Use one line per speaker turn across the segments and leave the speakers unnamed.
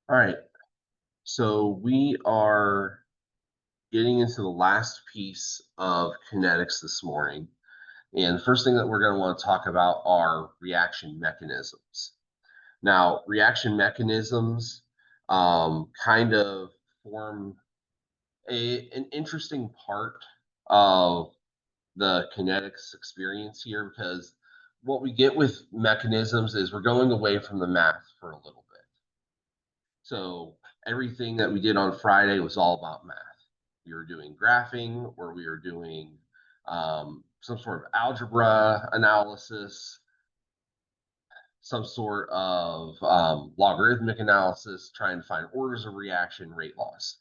All right, so we are getting into the last piece of kinetics this morning. And the first thing that we're going to want to talk about are reaction mechanisms. Now, reaction mechanisms kind of form an interesting part of the kinetics experience here because what we get with mechanisms is we're going away from the math for a little bit. So everything that we did on Friday was all about math. We were doing graphing or we were doing some sort of algebra analysis, some sort of logarithmic analysis, trying to find orders of reaction, rate laws.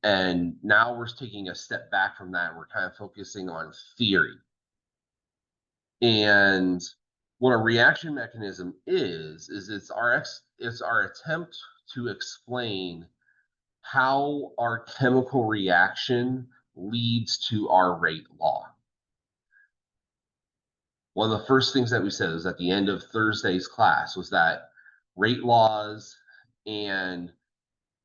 And now we're taking a step back from that. And we're kind of focusing on theory. And what a reaction mechanism is it's our attempt to explain how our chemical reaction leads to our rate law. One of the first things that we said was at the end of Thursday's class was that rate laws and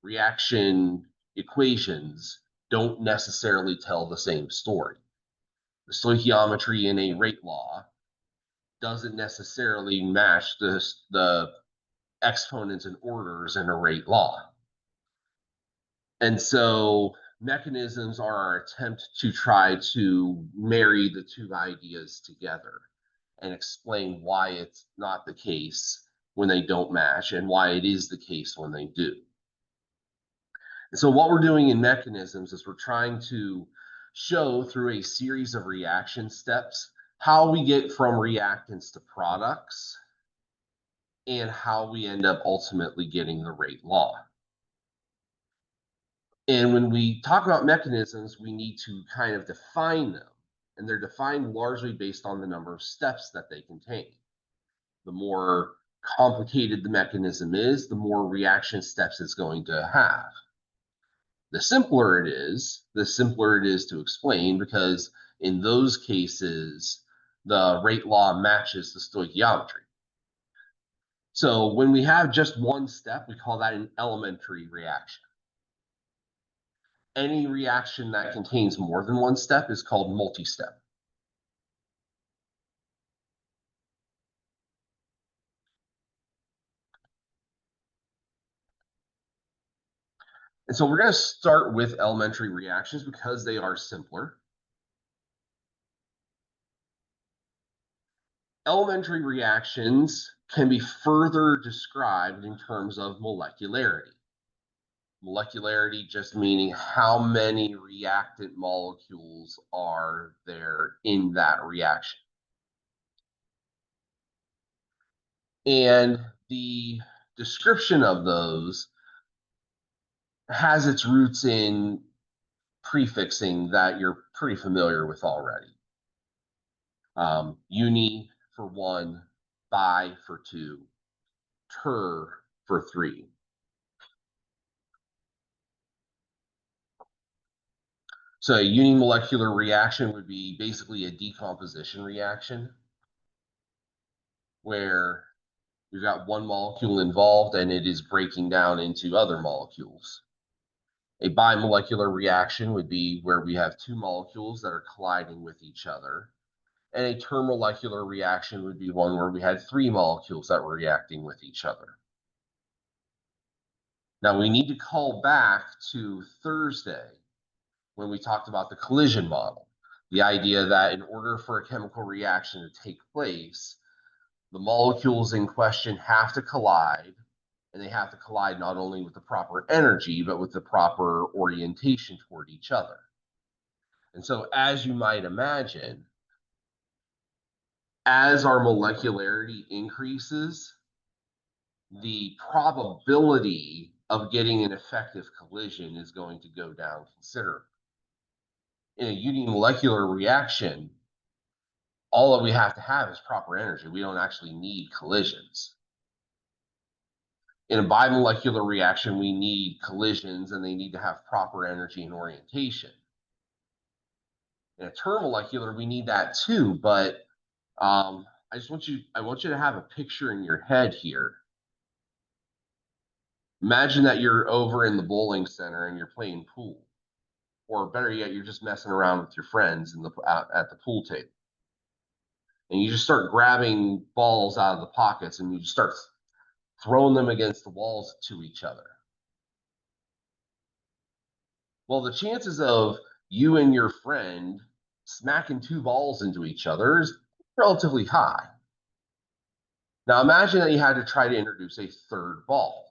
reaction equations don't necessarily tell the same story. The stoichiometry in a rate law doesn't necessarily match the exponents and orders in a rate law. And so mechanisms are our attempt to try to marry the two ideas together and explain why it's not the case when they don't match and why it is the case when they do. And so what we're doing in mechanisms is we're trying to show through a series of reaction steps how we get from reactants to products and how we end up ultimately getting the rate law. And when we talk about mechanisms, we need to kind of define them. And they're defined largely based on the number of steps that they contain. The more complicated the mechanism is, the more reaction steps it's going to have. The simpler it is, the simpler it is to explain, because in those cases, the rate law matches the stoichiometry. So when we have just one step, we call that an elementary reaction. Any reaction that contains more than one step is called multi-step. And so we're going to start with elementary reactions because they are simpler. Elementary reactions can be further described in terms of molecularity. Molecularity just meaning how many reactant molecules are there in that reaction. And the description of those has its roots in prefixing that you're pretty familiar with already. Uni for one, bi for two, ter for three. So a unimolecular reaction would be basically a decomposition reaction where you've got one molecule involved and it is breaking down into other molecules. A bimolecular reaction would be where we have two molecules that are colliding with each other. And a termolecular reaction would be one where we had three molecules that were reacting with each other. Now we need to call back to Thursday when we talked about the collision model. The idea that in order for a chemical reaction to take place, the molecules in question have to collide, and they have to collide not only with the proper energy, but with the proper orientation toward each other. And so, as you might imagine, as our molecularity increases, the probability of getting an effective collision is going to go down considerably. In a unimolecular reaction, all that we have to have is proper energy. We don't actually need collisions. In a bimolecular reaction, we need collisions and they need to have proper energy and orientation. In a termolecular, we need that too, but I want you to have a picture in your head here Imagine that you're over in the bowling center and you're playing pool, or better yet, you're just messing around with your friends at the pool table, and you just start grabbing balls out of the pockets and you just start throwing them against the walls to each other. Well, the chances of you and your friend smacking two balls into each other is relatively high. Now imagine that you had to try to introduce a third ball.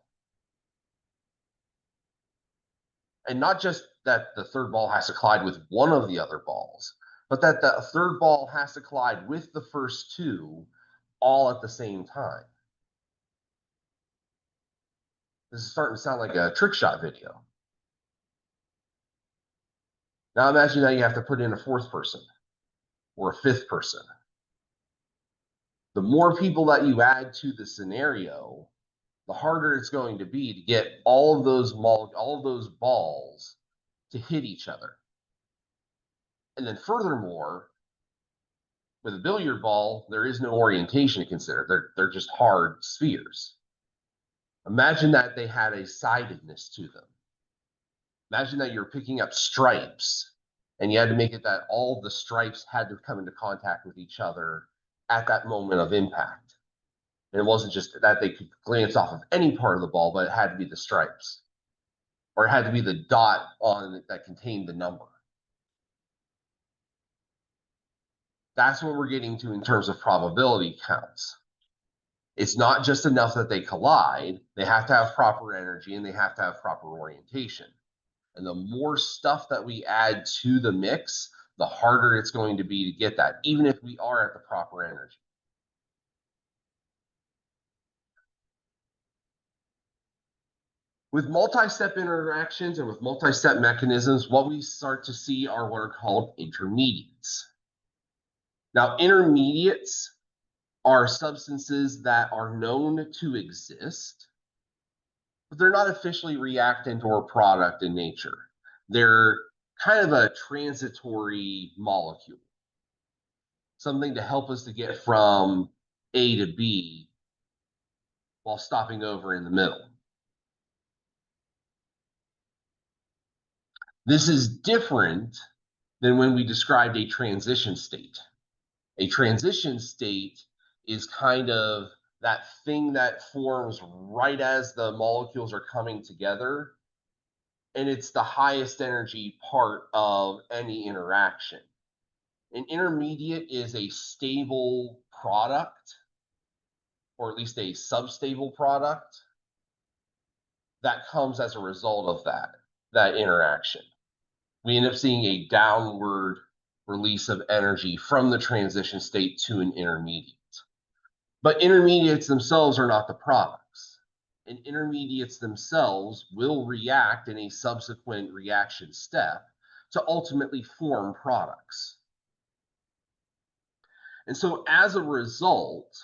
And not just that the third ball has to collide with one of the other balls, but that the third ball has to collide with the first two all at the same time. This is starting to sound like a trick shot video. Now imagine that you have to put in a fourth person or a fifth person. The more people that you add to the scenario, the harder it's going to be to get all of those balls to hit each other. And then furthermore, with a billiard ball, there is no orientation to consider. They're just hard spheres. Imagine that they had a sidedness to them. Imagine that you're picking up stripes and you had to make it that all the stripes had to come into contact with each other at that moment of impact. And it wasn't just that they could glance off of any part of the ball, but it had to be the stripes, or it had to be the dot on it that contained the number. That's what we're getting to in terms of probability counts. It's not just enough that they collide, they have to have proper energy and they have to have proper orientation. And the more stuff that we add to the mix, the harder it's going to be to get that, even if we are at the proper energy. With multi-step interactions and with multi-step mechanisms, what we start to see are what are called intermediates. Now, intermediates are substances that are known to exist, but they're not officially reactant or product in nature. They're kind of a transitory molecule, something to help us to get from A to B while stopping over in the middle. This is different than when we described a transition state. A transition state is kind of that thing that forms right as the molecules are coming together, and it's the highest energy part of any interaction. An intermediate is a stable product, or at least a substable product, that comes as a result of that interaction. We end up seeing a downward release of energy from the transition state to an intermediate. But intermediates themselves are not the products. And intermediates themselves will react in a subsequent reaction step to ultimately form products. And so as a result,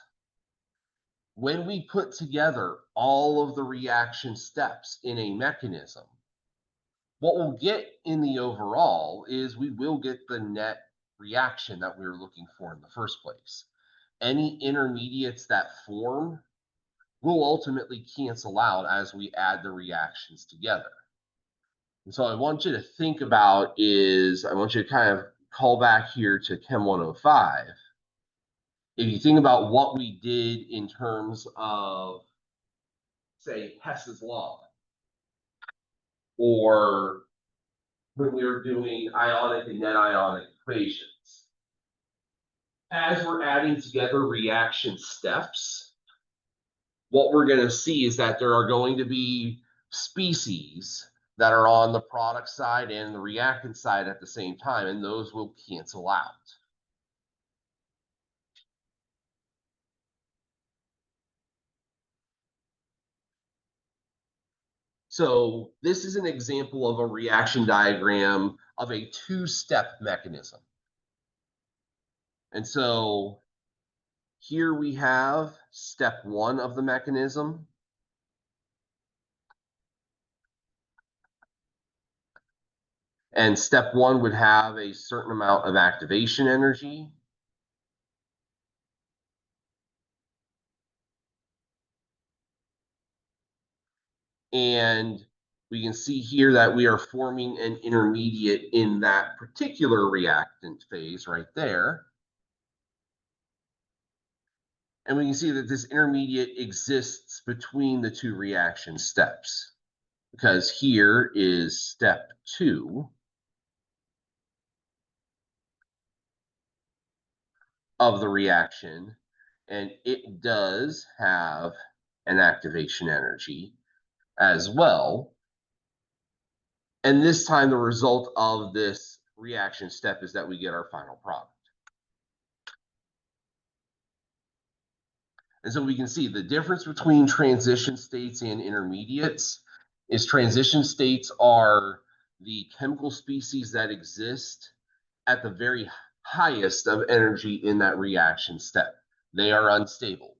when we put together all of the reaction steps in a mechanism, what we'll get in the overall is we will get the net reaction that we were looking for in the first place. Any intermediates that form will ultimately cancel out as we add the reactions together. And so I want you to think about is, I want you to kind of call back here to Chem 105. If you think about what we did in terms of, say, Hess's law, or when we were doing ionic and net ionic equations, as we're adding together reaction steps, what we're going to see is that there are going to be species that are on the product side and the reactant side at the same time, and those will cancel out. So this is an example of a reaction diagram of a two-step mechanism. And so here we have step one of the mechanism. And step one would have a certain amount of activation energy. And we can see here that we are forming an intermediate in that particular reactant phase right there. And we can see that this intermediate exists between the two reaction steps, because here is step 2 of the reaction, and it does have an activation energy as well. And this time, the result of this reaction step is that we get our final product. And so we can see the difference between transition states and intermediates is transition states are the chemical species that exist at the very highest of energy in that reaction step. They are unstable.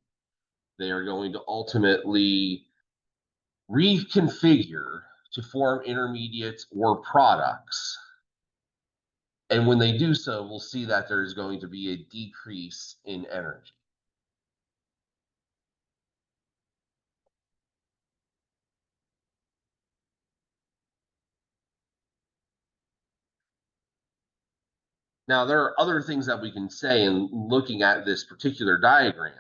They are going to ultimately reconfigure to form intermediates or products. And when they do so, we'll see that there's going to be a decrease in energy. Now, there are other things that we can say in looking at this particular diagram.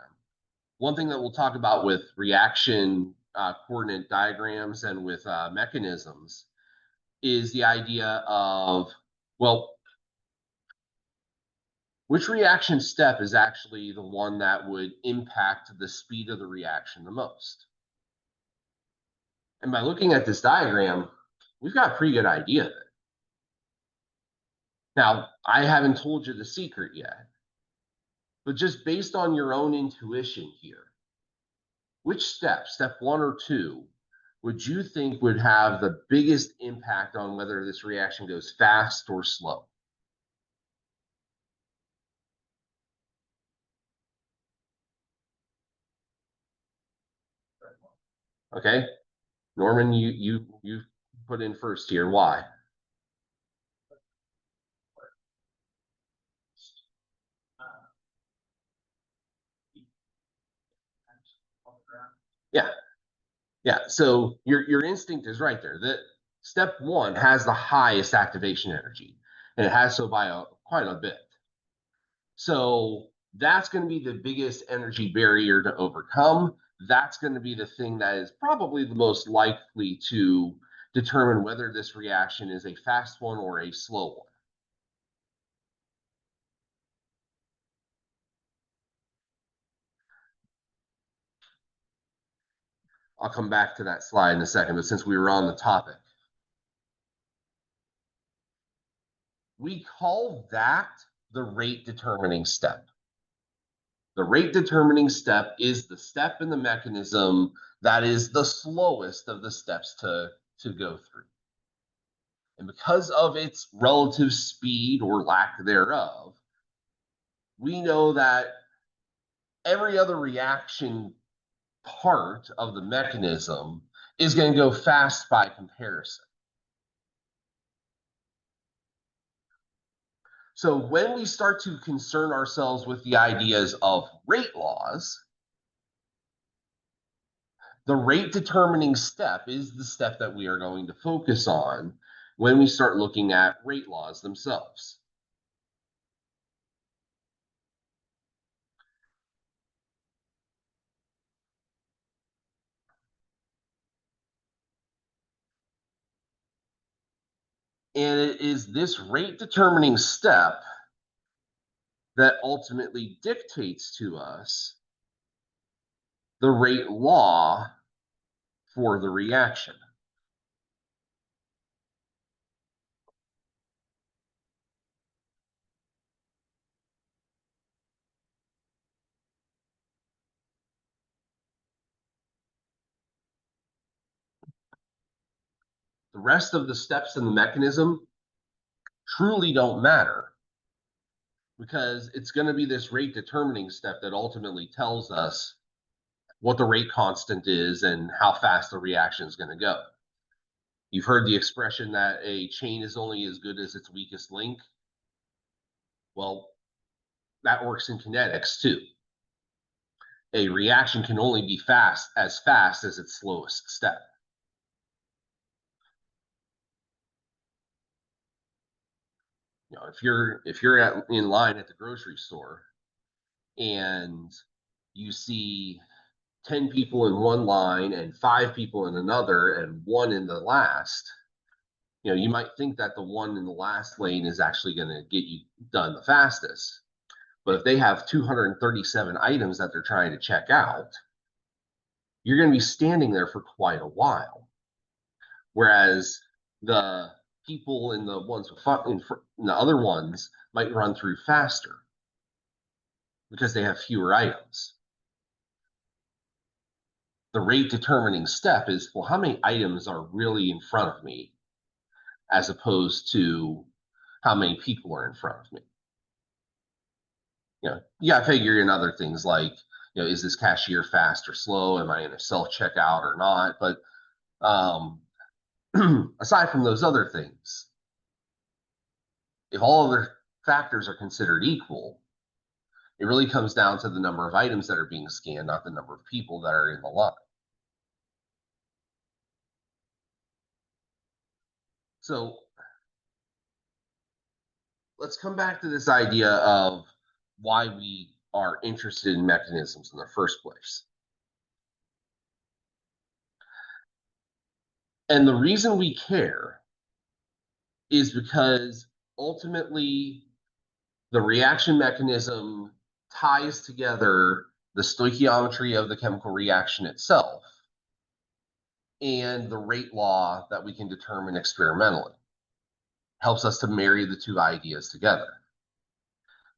One thing that we'll talk about with reaction coordinate diagrams and with mechanisms is the idea of, well, which reaction step is actually the one that would impact the speed of the reaction the most? And by looking at this diagram, we've got a pretty good idea of it. Now, I haven't told you the secret yet, but just based on your own intuition here, which step 1 or 2, would you think would have the biggest impact on whether this reaction goes fast or slow? Okay, Norman, you put in first here. Why? Yeah, yeah. So your instinct is right there. That step 1 has the highest activation energy, and it has so by quite a bit. So that's going to be the biggest energy barrier to overcome. That's going to be the thing that is probably the most likely to determine whether this reaction is a fast one or a slow one. I'll come back to that slide in a second, but since we were on the topic, we call that the rate determining step. The rate determining step is the step in the mechanism that is the slowest of the steps to go through. And because of its relative speed or lack thereof, we know that every other reaction part of the mechanism is going to go fast by comparison. So when we start to concern ourselves with the ideas of rate laws, the rate determining step is the step that we are going to focus on when we start looking at rate laws themselves. And it is this rate determining step that ultimately dictates to us the rate law for the reaction. The rest of the steps in the mechanism truly don't matter, because it's going to be this rate determining step that ultimately tells us what the rate constant is and how fast the reaction is going to go. You've heard the expression that a chain is only as good as its weakest link. Well, that works in kinetics too. A reaction can only be fast as its slowest step. if you're in line at the grocery store and you see 10 people in one line and 5 people in another and one in the last, you might think that the one in the last lane is actually going to get you done the fastest. But if they have 237 items that they're trying to check out, you're going to be standing there for quite a while. Whereas the people in the ones in the other ones might run through faster because they have fewer items. The rate determining step is, well, how many items are really in front of me, as opposed to how many people are in front of me. You got to figure in other things like, is this cashier fast or slow? Am I in a self checkout or not? But aside from those other things, if all other factors are considered equal, it really comes down to the number of items that are being scanned, not the number of people that are in the line. So let's come back to this idea of why we are interested in mechanisms in the first place. And the reason we care is because ultimately the reaction mechanism ties together the stoichiometry of the chemical reaction itself and the rate law that we can determine experimentally. Helps us to marry the two ideas together.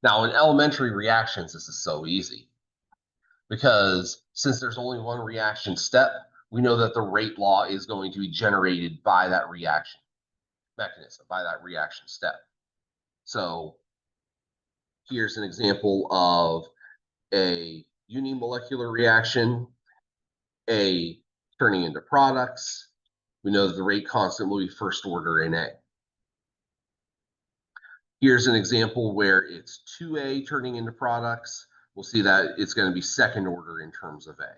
Now, in elementary reactions, this is so easy because since there's only one reaction step, we know that the rate law is going to be generated by that reaction mechanism, by that reaction step. So here's an example of a unimolecular reaction, A turning into products. We know that the rate constant will be first order in A. Here's an example where it's 2A turning into products. We'll see that it's going to be second order in terms of A.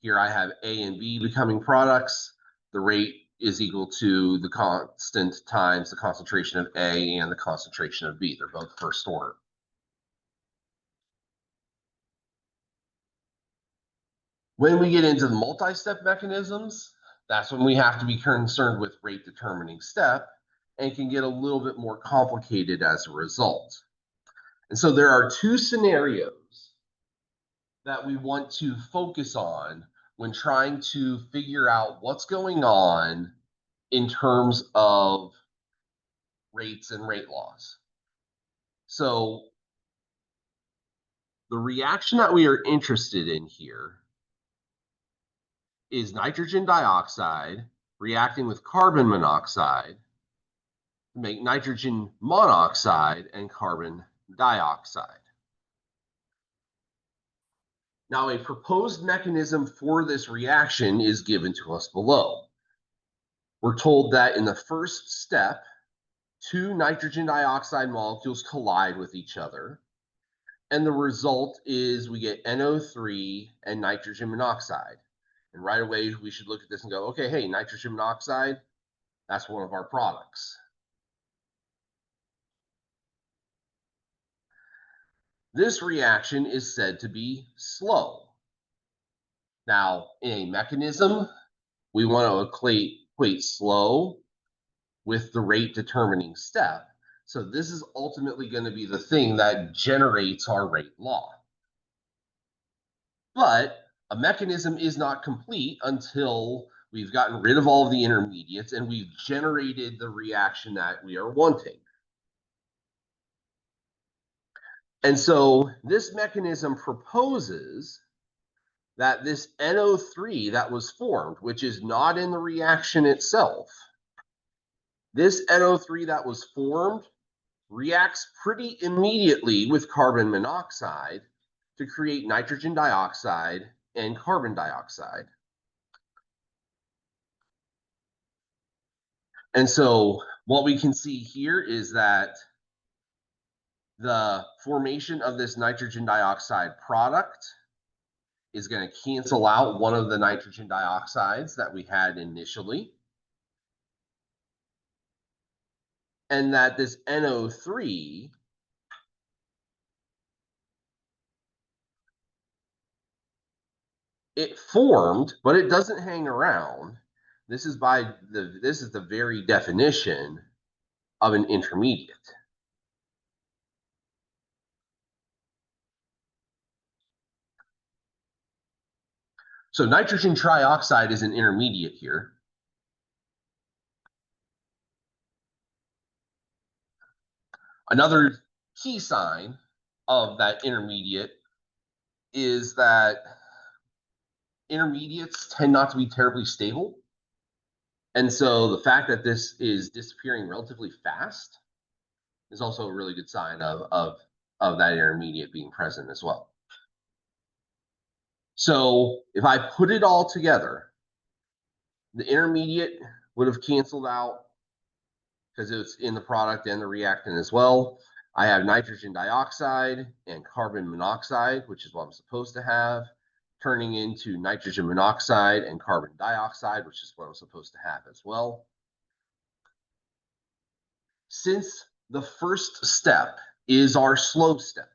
Here I have A and B becoming products. The rate is equal to the constant times the concentration of A and the concentration of B. They're both first order. When we get into the multi-step mechanisms, that's when we have to be concerned with rate determining step and can get a little bit more complicated as a result. And so there are two scenarios that we want to focus on when trying to figure out what's going on in terms of rates and rate laws. So the reaction that we are interested in here is nitrogen dioxide reacting with carbon monoxide to make nitrogen monoxide and carbon dioxide. Now, a proposed mechanism for this reaction is given to us below. We're told that in the first step, two nitrogen dioxide molecules collide with each other, and the result is we get NO3 and nitrogen monoxide. And right away, we should look at this and go, okay, hey, nitrogen monoxide, that's one of our products. This reaction is said to be slow. Now, in a mechanism, we want to equate slow with the rate determining step. So this is ultimately going to be the thing that generates our rate law. But a mechanism is not complete until we've gotten rid of all of the intermediates and we've generated the reaction that we are wanting. And so this mechanism proposes that this NO3 that was formed, which is not in the reaction itself, this NO3 that was formed reacts pretty immediately with carbon monoxide to create nitrogen dioxide and carbon dioxide. And so what we can see here is that the formation of this nitrogen dioxide product is going to cancel out one of the nitrogen dioxides that we had initially. and that this NO3 it formed, but it doesn't hang around. This is the very definition of an intermediate. So nitrogen trioxide is an intermediate here. Another key sign of that intermediate is that intermediates tend not to be terribly stable. And so the fact that this is disappearing relatively fast is also a really good sign of that intermediate being present as well. So if I put it all together, the intermediate would have canceled out because it's in the product and the reactant as well. I have nitrogen dioxide and carbon monoxide, which is what I'm supposed to have, turning into nitrogen monoxide and carbon dioxide, which is what I'm supposed to have as well. Since the first step is our slow step,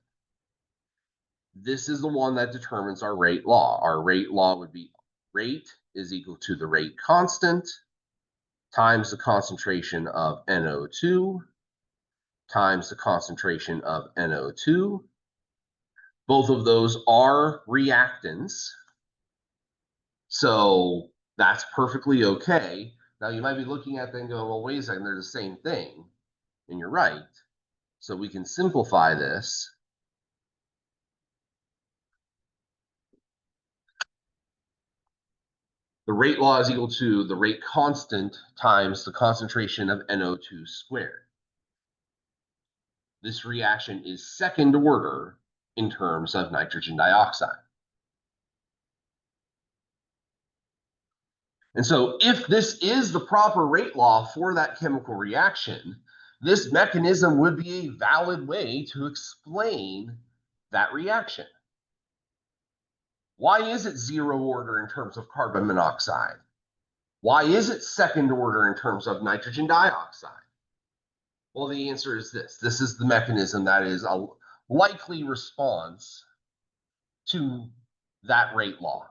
this is the one that determines our rate law. Our rate law would be rate is equal to the rate constant times the concentration of NO2 times the concentration of NO2. Both of those are reactants, so that's perfectly okay. Now you might be looking at them and going, well, wait a second, they're the same thing. And you're right. So we can simplify this. The rate law is equal to the rate constant times the concentration of NO2 squared. This reaction is second order in terms of nitrogen dioxide. And so if this is the proper rate law for that chemical reaction, this mechanism would be a valid way to explain that reaction. Why is it zero order in terms of carbon monoxide? Why is it second order in terms of nitrogen dioxide? Well, the answer is this. This is the mechanism that is a likely response to that rate law.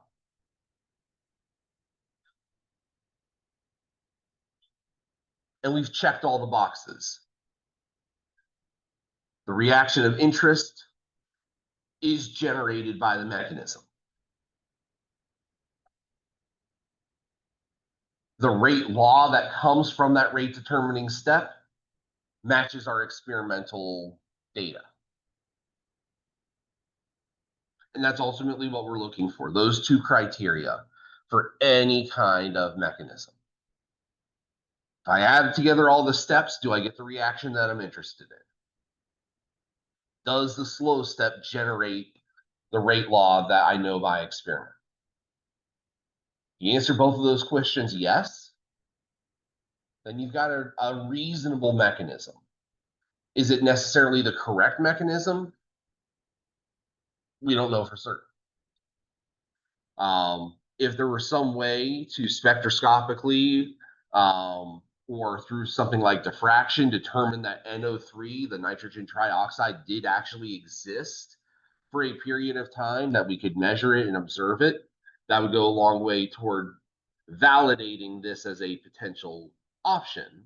And we've checked all the boxes. The reaction of interest is generated by the mechanism. The rate law that comes from that rate determining step matches our experimental data. And that's ultimately what we're looking for, those two criteria for any kind of mechanism. If I add together all the steps, do I get the reaction that I'm interested in? Does the slow step generate the rate law that I know by experiment? You answer both of those questions yes, then you've got a reasonable mechanism. Is it necessarily the correct mechanism? We don't know for certain. If there were some way to spectroscopically or through something like diffraction determine that NO3, the nitrogen trioxide, did actually exist for a period of time, that we could measure it and observe it, that would go a long way toward validating this as a potential option.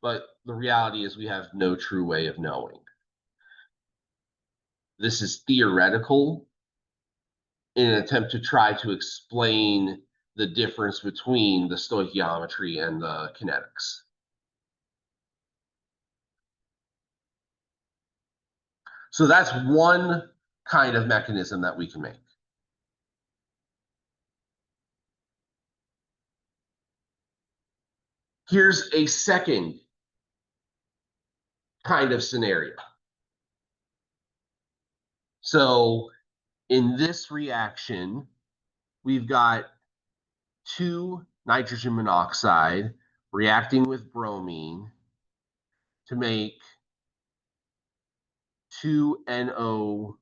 But the reality is we have no true way of knowing. This is theoretical in an attempt to try to explain the difference between the stoichiometry and the kinetics. So that's one kind of mechanism that we can make. Here's a second kind of scenario. So in this reaction, we've got two nitrogen monoxide reacting with bromine to make two NOBr2,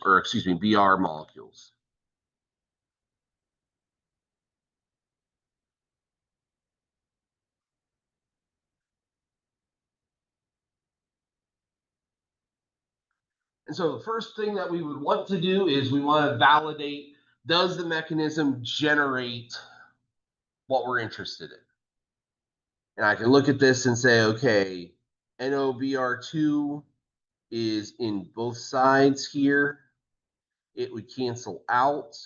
or excuse me, Br molecules. And so the first thing that we would want to do is we want to validate, does the mechanism generate what we're interested in? And I can look at this and say, okay, NOBR2 is in both sides here. It would cancel out.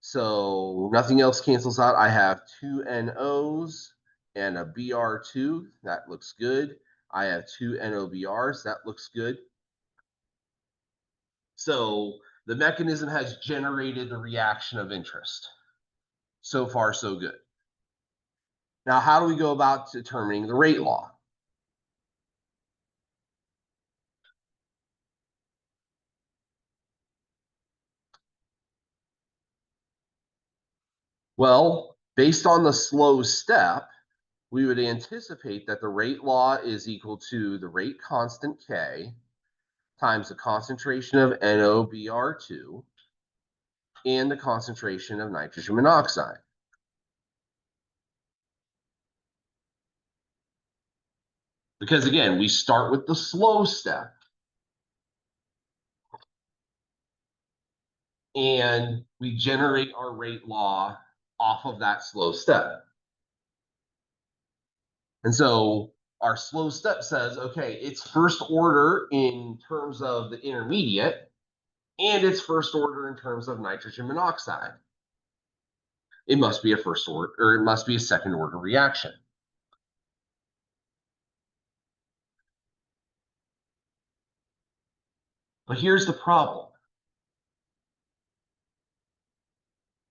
So nothing else cancels out. I have two NOs and a BR2. That looks good. I have two NOBRs. That looks good. So the mechanism has generated the reaction of interest. So far, so good. Now, how do we go about determining the rate law? Well, based on the slow step, we would anticipate that the rate law is equal to the rate constant K times the concentration of NOBR2 and the concentration of nitrogen monoxide. Because again, we start with the slow step. And we generate our rate law off of that slow step. And so our slow step says, okay, it's first order in terms of the intermediate, and it's first order in terms of nitrogen monoxide. It must be a first order, or it must be a second order reaction. But here's the problem.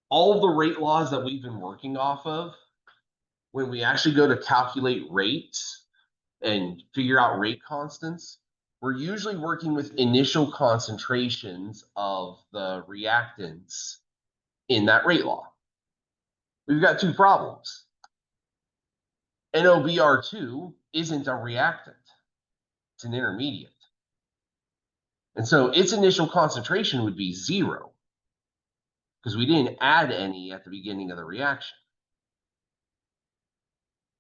All of the rate laws that we've been working off of, when we actually go to calculate rates and figure out rate constants, we're usually working with initial concentrations of the reactants in that rate law. We've got two problems. NOBR2 isn't a reactant, it's an intermediate. And so its initial concentration would be 0 because we didn't add any at the beginning of the reaction.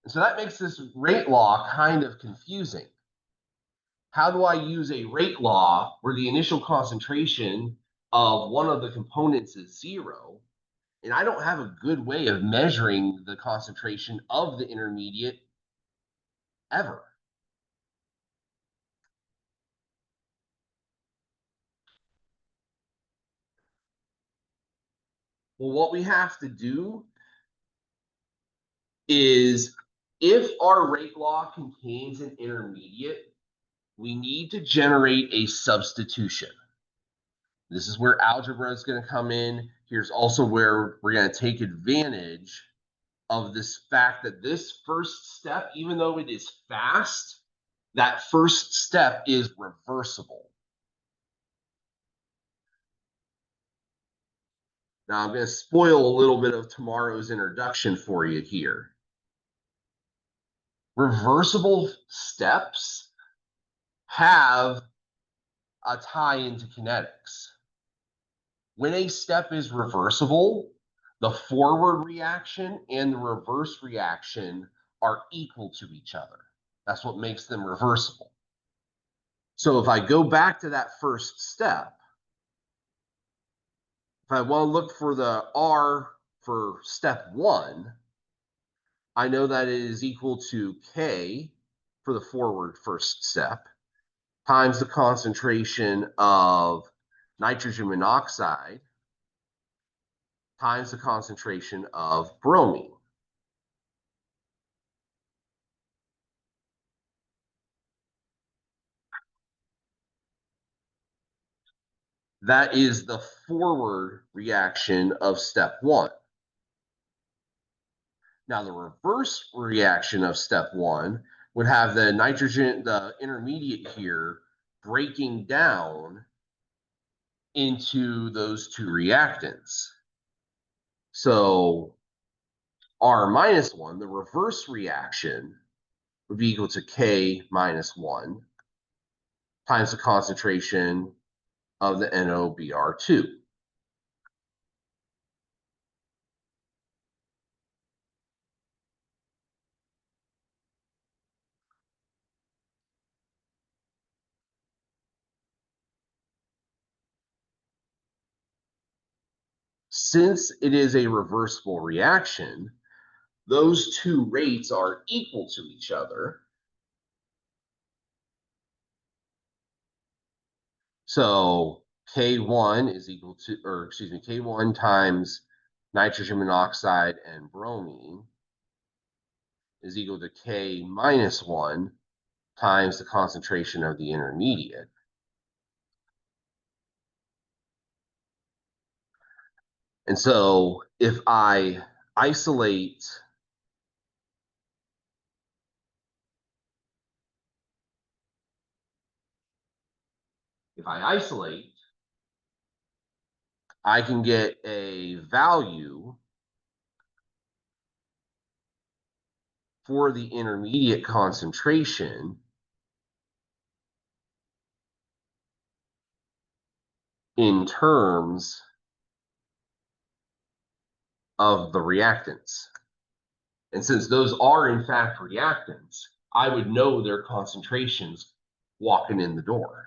And so that makes this rate law kind of confusing. How do I use a rate law where the initial concentration of one of the components is 0, and I don't have a good way of measuring the concentration of the intermediate ever? Well, what we have to do is, if our rate law contains an intermediate, we need to generate a substitution. This is where algebra is going to come in. Here's also where we're going to take advantage of this fact that this first step, even though it is fast, that first step is reversible. Now I'm going to spoil a little bit of tomorrow's introduction for you here. Reversible steps have a tie into kinetics. When a step is reversible, the forward reaction and the reverse reaction are equal to each other. That's what makes them reversible. So if I go back to that first step, if I want to look for the R for step 1, I know that it is equal to K for the forward first step times the concentration of nitrogen monoxide times the concentration of bromine. That is the forward reaction of step 1. Now, the reverse reaction of step 1 would have the nitrogen, the intermediate here, breaking down into those two reactants. So R minus 1, the reverse reaction, would be equal to K minus 1 times the concentration of the NOBR2. Since it is a reversible reaction, those two rates are equal to each other. So K1 is equal to, or excuse me, K1 times nitrogen monoxide and bromine is equal to K minus 1 times the concentration of the intermediate. And so if I isolate I can get a value for the intermediate concentration in terms of the reactants. And since those are in fact reactants, I would know their concentrations walking in the door.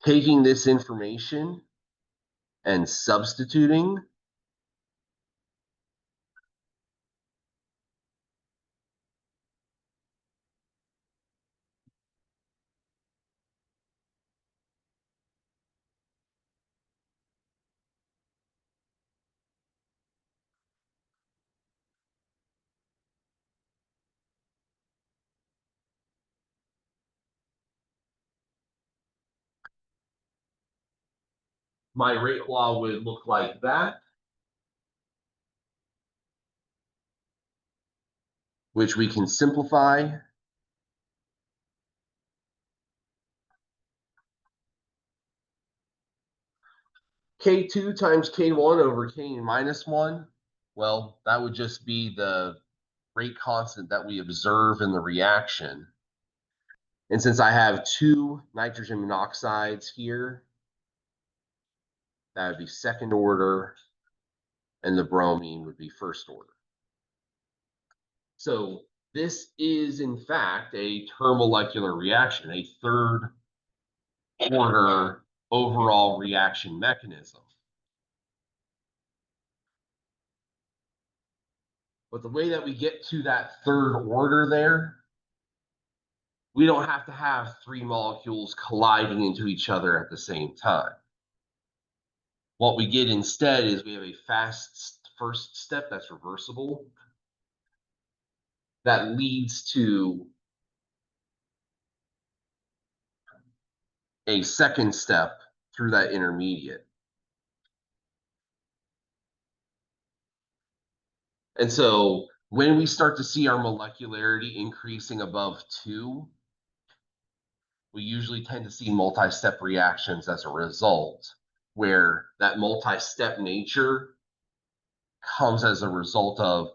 Taking this information and substituting my rate law would look like that, which we can simplify. K2 times K1 over K minus 1, well, that would just be the rate constant that we observe in the reaction. And since I have two nitrogen monoxides here, that would be second order, and the bromine would be first order. So this is, in fact, a termolecular reaction, a third order overall reaction mechanism. But the way that we get to that third order there, we don't have to have three molecules colliding into each other at the same time. What we get instead is we have a fast first step that's reversible that leads to a second step through that intermediate. And so when we start to see our molecularity increasing above 2, we usually tend to see multi-step reactions as a result, where that multi-step nature comes as a result of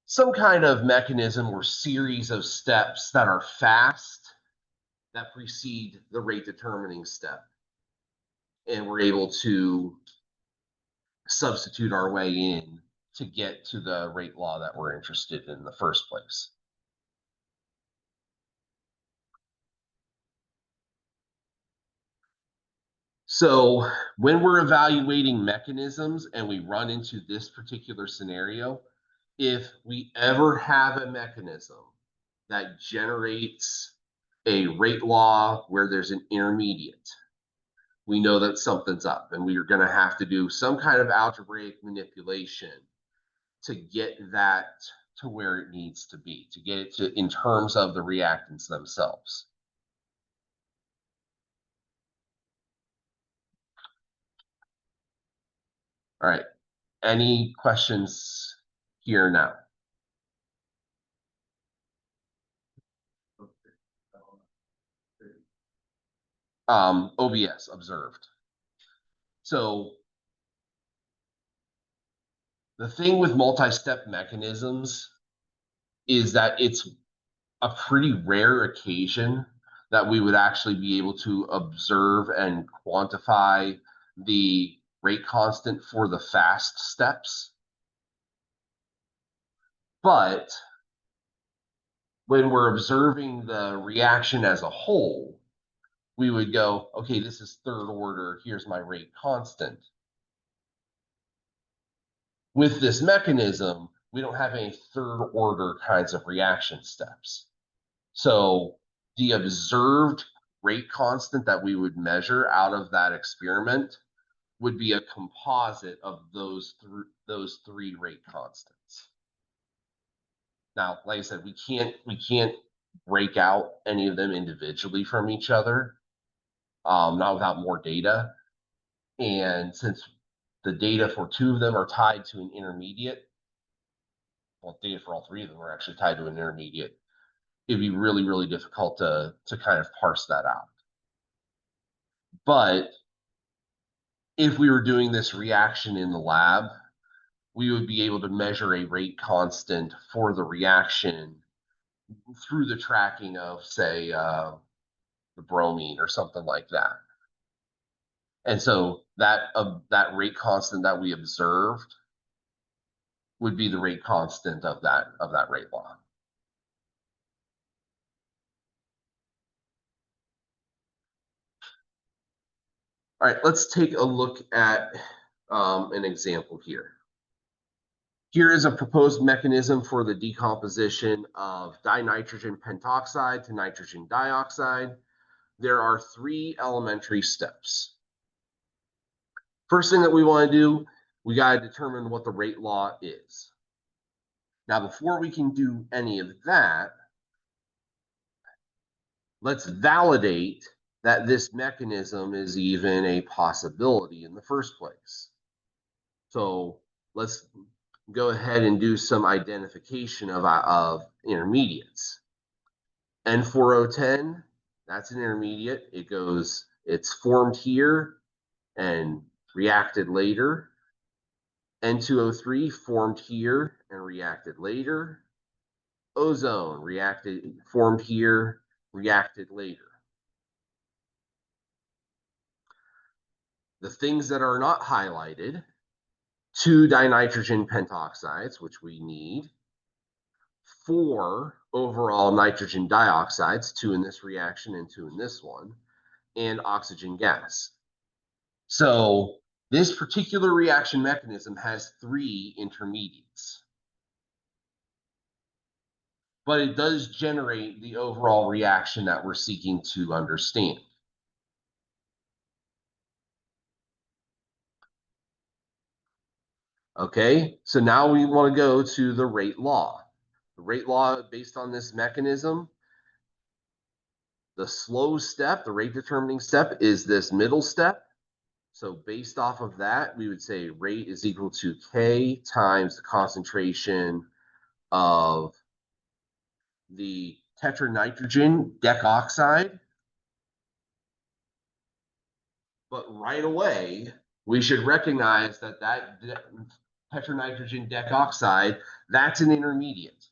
some kind of mechanism or series of steps that are fast that precede the rate determining step. And we're able to substitute our way in to get to the rate law that we're interested in the first place. So when we're evaluating mechanisms and we run into this particular scenario, if we ever have a mechanism that generates a rate law where there's an intermediate, we know that something's up, and we are going to have to do some kind of algebraic manipulation to get that to where it needs to be, to get it to in terms of the reactants themselves. All right. Any questions here now? OBS, observed. So the thing with multi-step mechanisms is that it's a pretty rare occasion that we would actually be able to observe and quantify the rate constant for the fast steps. But when we're observing the reaction as a whole, we would go, okay, this is third order. Here's my rate constant. With this mechanism, we don't have any third order kinds of reaction steps. So the observed rate constant that we would measure out of that experiment would be a composite of those three rate constants. Now, like I said, we can't break out any of them individually from each other, not without more data. And since the data for two of them are tied to an intermediate, well, data for all three of them are actually tied to an intermediate, it'd be really, really difficult to kind of parse that out. But if we were doing this reaction in the lab, we would be able to measure a rate constant for the reaction through the tracking of, say, the bromine or something like that. And so that rate constant that we observed would be the rate constant of that rate law. All right, let's take a look at an example here. Here is a proposed mechanism for the decomposition of dinitrogen pentoxide to nitrogen dioxide. There are three elementary steps. First thing that we want to do, we got to determine what the rate law is. Now, before we can do any of that, let's validate that this mechanism is even a possibility in the first place. So let's go ahead and do some identification of intermediates. N4010, that's an intermediate. It's formed here and reacted later. N2O3 formed here and reacted later. Ozone formed here, reacted later. The things that are not highlighted, 2 dinitrogen pentoxides, which we need, 4 overall nitrogen dioxides, 2 in this reaction and 2 in this one, and oxygen gas. So this particular reaction mechanism has 3 intermediates, but it does generate the overall reaction that we're seeking to understand. Okay, so now we want to go to the rate law. The rate law, based on this mechanism, the slow step, the rate determining step, is this middle step. So based off of that, we would say rate is equal to K times the concentration of the tetranitrogen decoxide. But right away, we should recognize that tetranitrogen decoxide, that's an intermediate.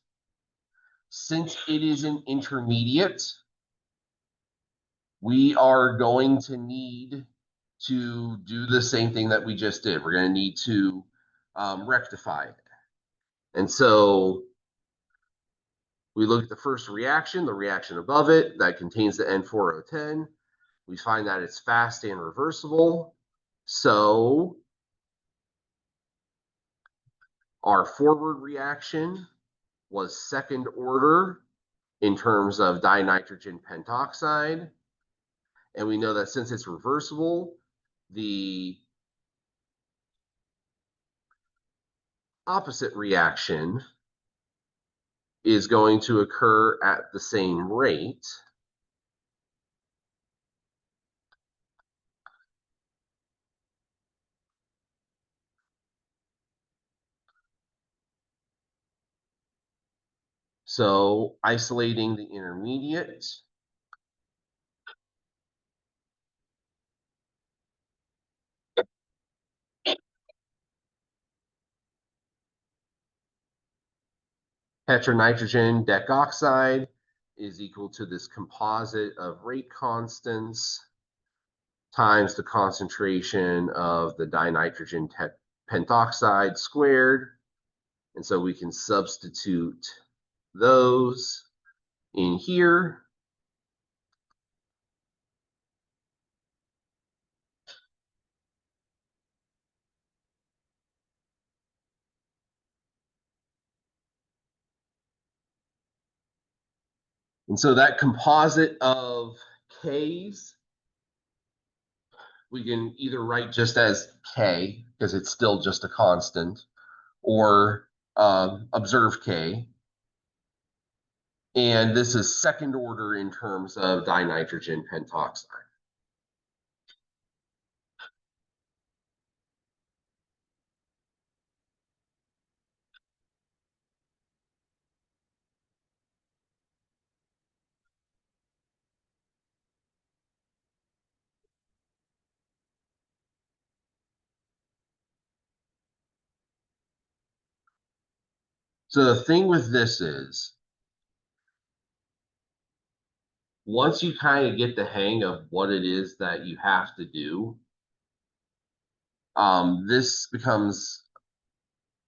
Since it is an intermediate, we are going to need to do the same thing that we just did. We're going to need to rectify it. And so we look at the first reaction, the reaction above it, that contains the N4010. We find that it's fast and reversible. So our forward reaction was second order in terms of dinitrogen pentoxide. And we know that since it's reversible, the opposite reaction is going to occur at the same rate. So isolating the intermediate, tetranitrogen decoxide is equal to this composite of rate constants times the concentration of the dinitrogen pentoxide squared. And so we can substitute those in here. And so that composite of K's, we can either write just as K, because it's still just a constant, or observe K. And this is second order in terms of dinitrogen pentoxide. So the thing with this is, once you kind of get the hang of what it is that you have to do, this becomes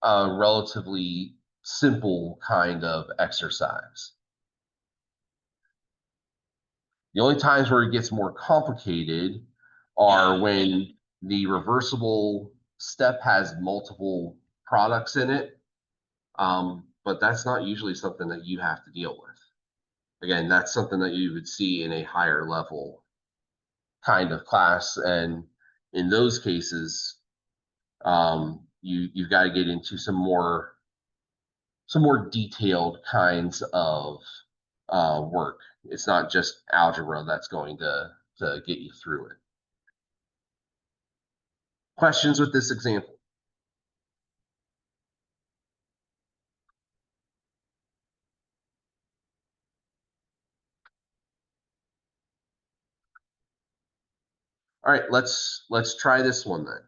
a relatively simple kind of exercise. The only times where it gets more complicated are when the reversible step has multiple products in it. But that's not usually something that you have to deal with. Again, that's something that you would see in a higher level kind of class. And in those cases, you've got to get into some more detailed kinds of work. It's not just algebra that's going to get you through it. Questions with this example? All right, let's try this one then.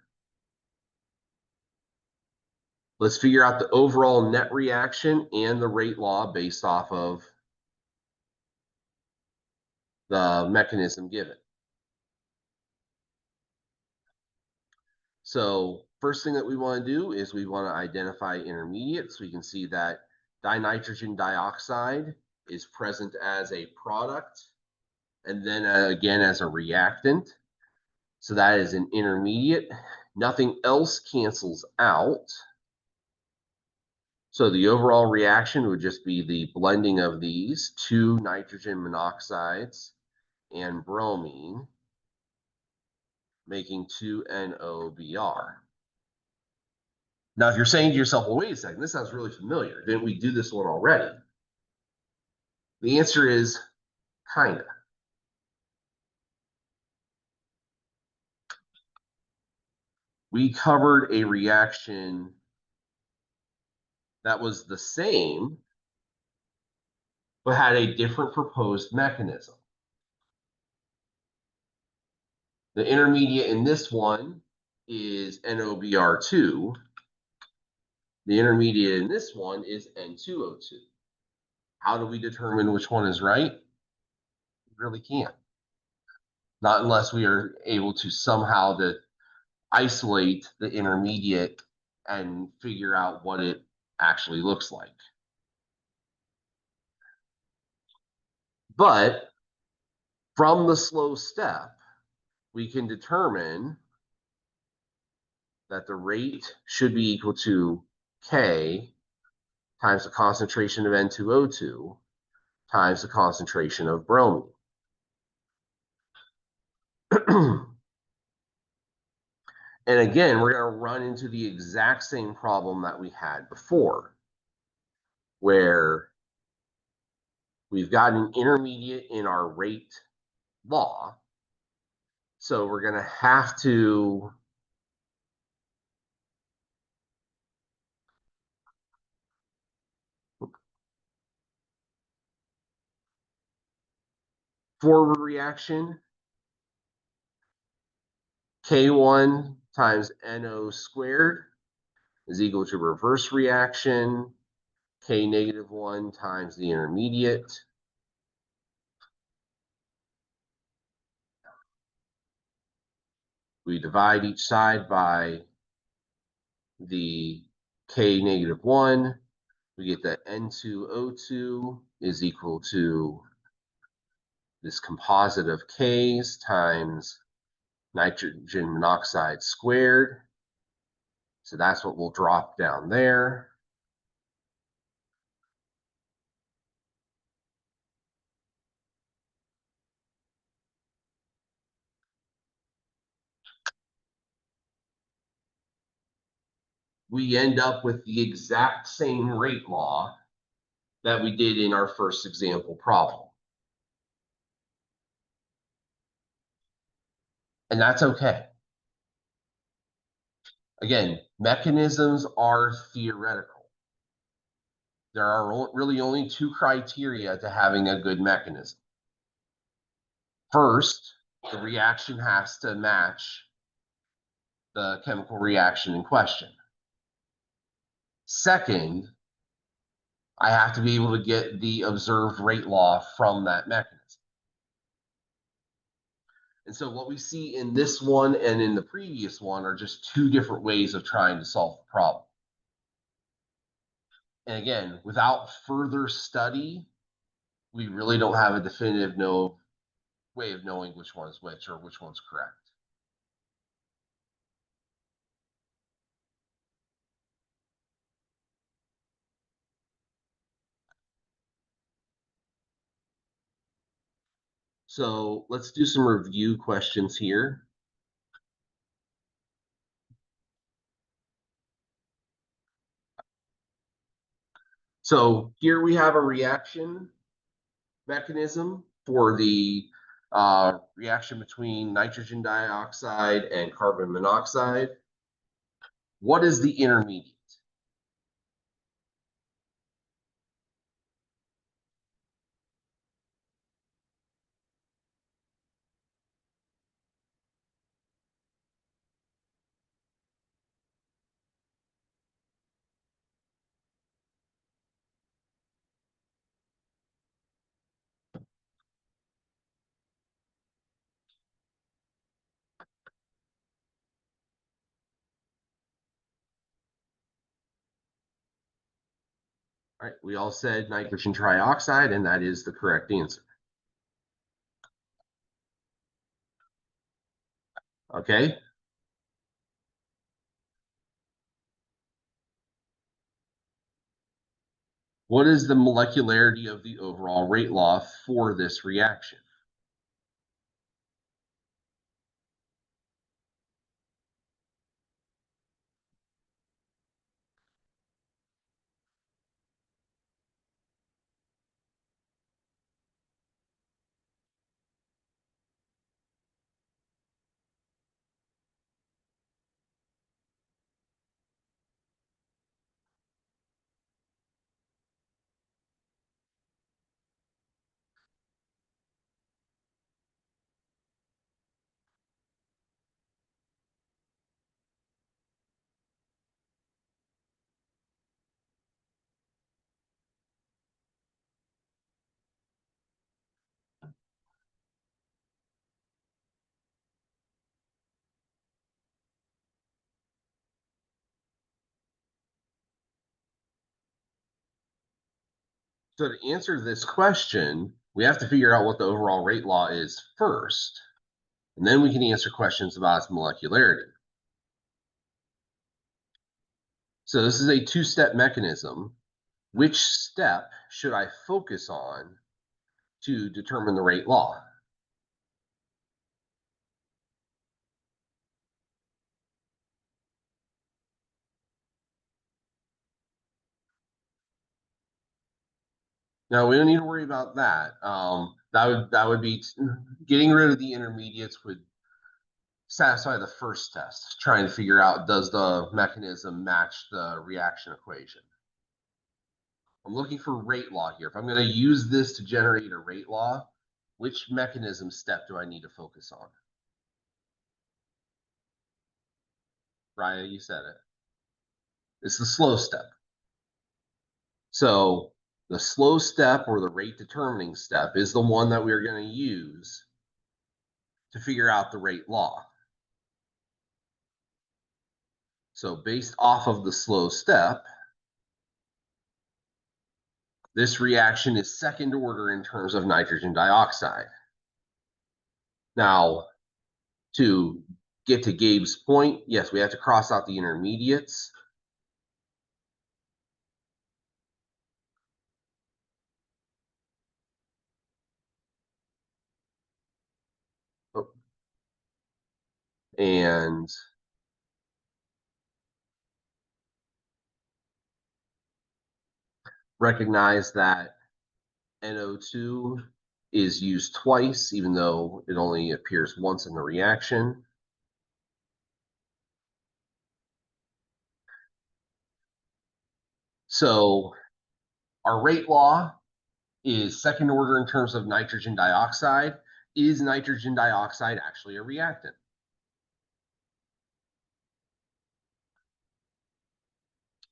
Let's figure out the overall net reaction and the rate law based off of the mechanism given. So first thing that we want to do is we want to identify intermediates. We can see that dinitrogen dioxide is present as a product and then again as a reactant. So that is an intermediate. Nothing else cancels out. So the overall reaction would just be the blending of these two nitrogen monoxides and bromine, making 2NOBr. Now, if you're saying to yourself, well, wait a second, this sounds really familiar. Didn't we do this one already? The answer is kind of. We covered a reaction that was the same, but had a different proposed mechanism. The intermediate in this one is NOBr2. The intermediate in this one is N2O2. How do we determine which one is right? We really can't. Not unless we are able to somehow isolate the intermediate and figure out what it actually looks like. But from the slow step, we can determine that the rate should be equal to K times the concentration of N2O2 times the concentration of bromine. And again, we're going to run into the exact same problem that we had before, where we've got an intermediate in our rate law. So we're going to have to forward reaction, K1 times NO squared is equal to reverse reaction, K negative 1 times the intermediate. We divide each side by the K -1, we get that N2O2 is equal to this composite of Ks times nitrogen monoxide squared. So that's what we'll drop down there. We end up with the exact same rate law that we did in our first example problem. And that's okay. Again, mechanisms are theoretical. There are really only two criteria to having a good mechanism. First, the reaction has to match the chemical reaction in question. Second, I have to be able to get the observed rate law from that mechanism. And so what we see in this one and in the previous one are just two different ways of trying to solve the problem. And again, without further study, we really don't have a definitive way of knowing which one is which or which one's correct. So let's do some review questions here. So here we have a reaction mechanism for the reaction between nitrogen dioxide and carbon monoxide. What is the intermediate? All right, we all said nitrogen trioxide, and that is the correct answer. Okay. What is the molecularity of the overall rate law for this reaction? So to answer this question, we have to figure out what the overall rate law is first, and then we can answer questions about its molecularity. So this is a two-step mechanism. Which step should I focus on to determine the rate law? No, we don't need to worry about that. That would be getting rid of the intermediates would satisfy the first test, trying to figure out does the mechanism match the reaction equation. I'm looking for rate law here. If I'm going to use this to generate a rate law, which mechanism step do I need to focus on? Raya, you said it. It's the slow step. So the slow step or the rate determining step is the one that we're going to use to figure out the rate law. So based off of the slow step, this reaction is second order in terms of nitrogen dioxide. Now, to get to Gabe's point, yes, we have to cross out the intermediates. And recognize that NO2 is used twice, even though it only appears once in the reaction. So our rate law is second order in terms of nitrogen dioxide. Is nitrogen dioxide actually a reactant?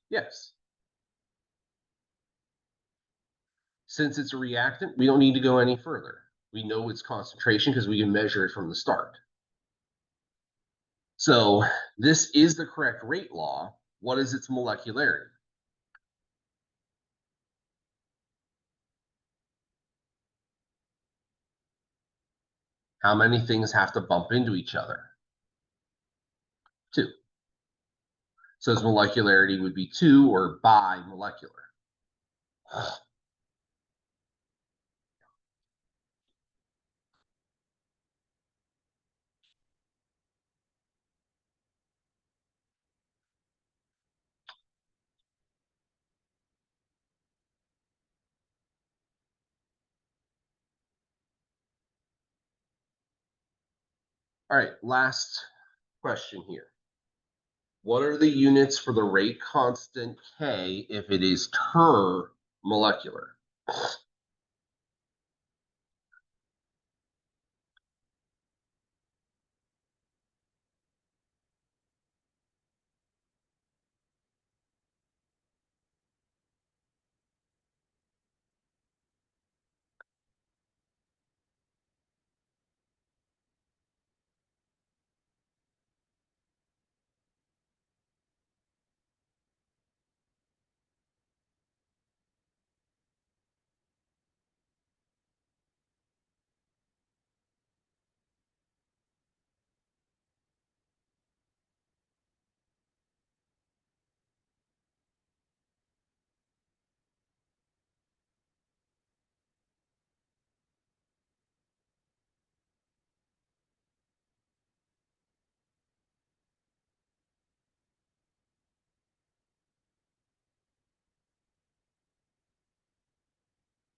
Yes. Since it's a reactant, we don't need to go any further. We know its concentration because we can measure it from the start. So this is the correct rate law. What is its molecularity? How many things have to bump into each other? 2. So its molecularity would be 2 or bimolecular. All right, last question here. What are the units for the rate constant K if it is ter-molecular?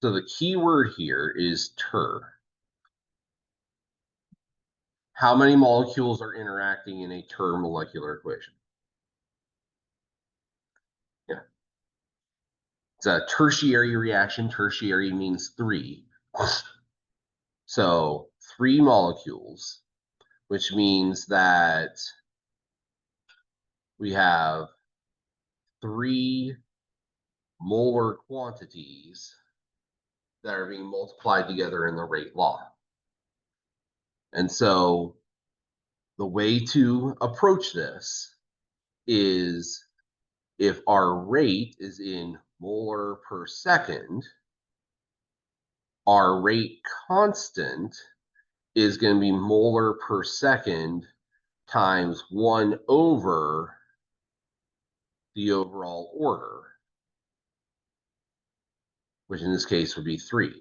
So the key word here is ter. How many molecules are interacting in a ter-molecular equation? Yeah. It's a tertiary reaction. Tertiary means 3. So 3 molecules, which means that we have 3 molar quantities that are being multiplied together in the rate law. And so the way to approach this is if our rate is in molar per second, our rate constant is going to be molar per second times 1 over the overall order, which in this case would be 3.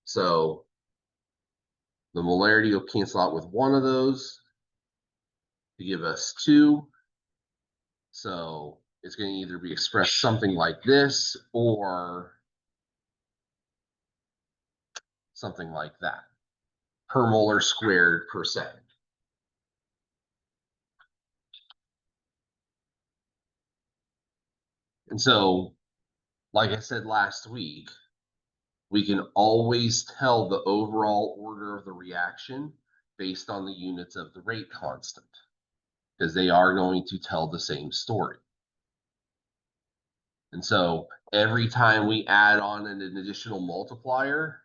So the molarity will cancel out with one of those to give us 2. So it's going to either be expressed something like this or something like that, per molar squared per second. And so, like I said last week, we can always tell the overall order of the reaction based on the units of the rate constant, because they are going to tell the same story. And so every time we add on an additional multiplier,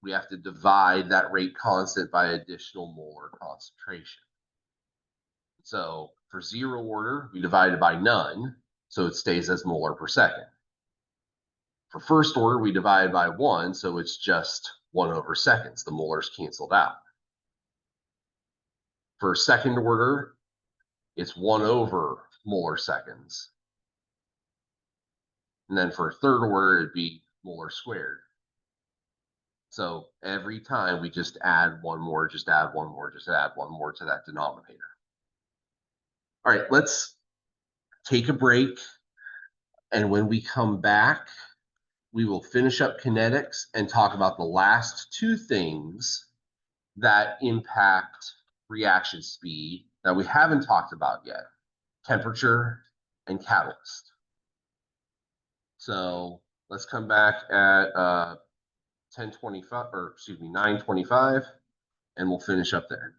we have to divide that rate constant by additional molar concentration. So for zero order, we divide it by none, so it stays as molar per second. For first order, we divide by 1, so it's just 1/seconds. The molars canceled out. For second order, it's 1/molar seconds. And then for third order, it'd be molar squared. So every time we just add one more, just add one more, just add one more to that denominator. All right, let's take a break. And when we come back, we will finish up kinetics and talk about the last two things that impact reaction speed that we haven't talked about yet: temperature and catalyst. So let's come back at 10:25, or excuse me, 9:25, and we'll finish up there.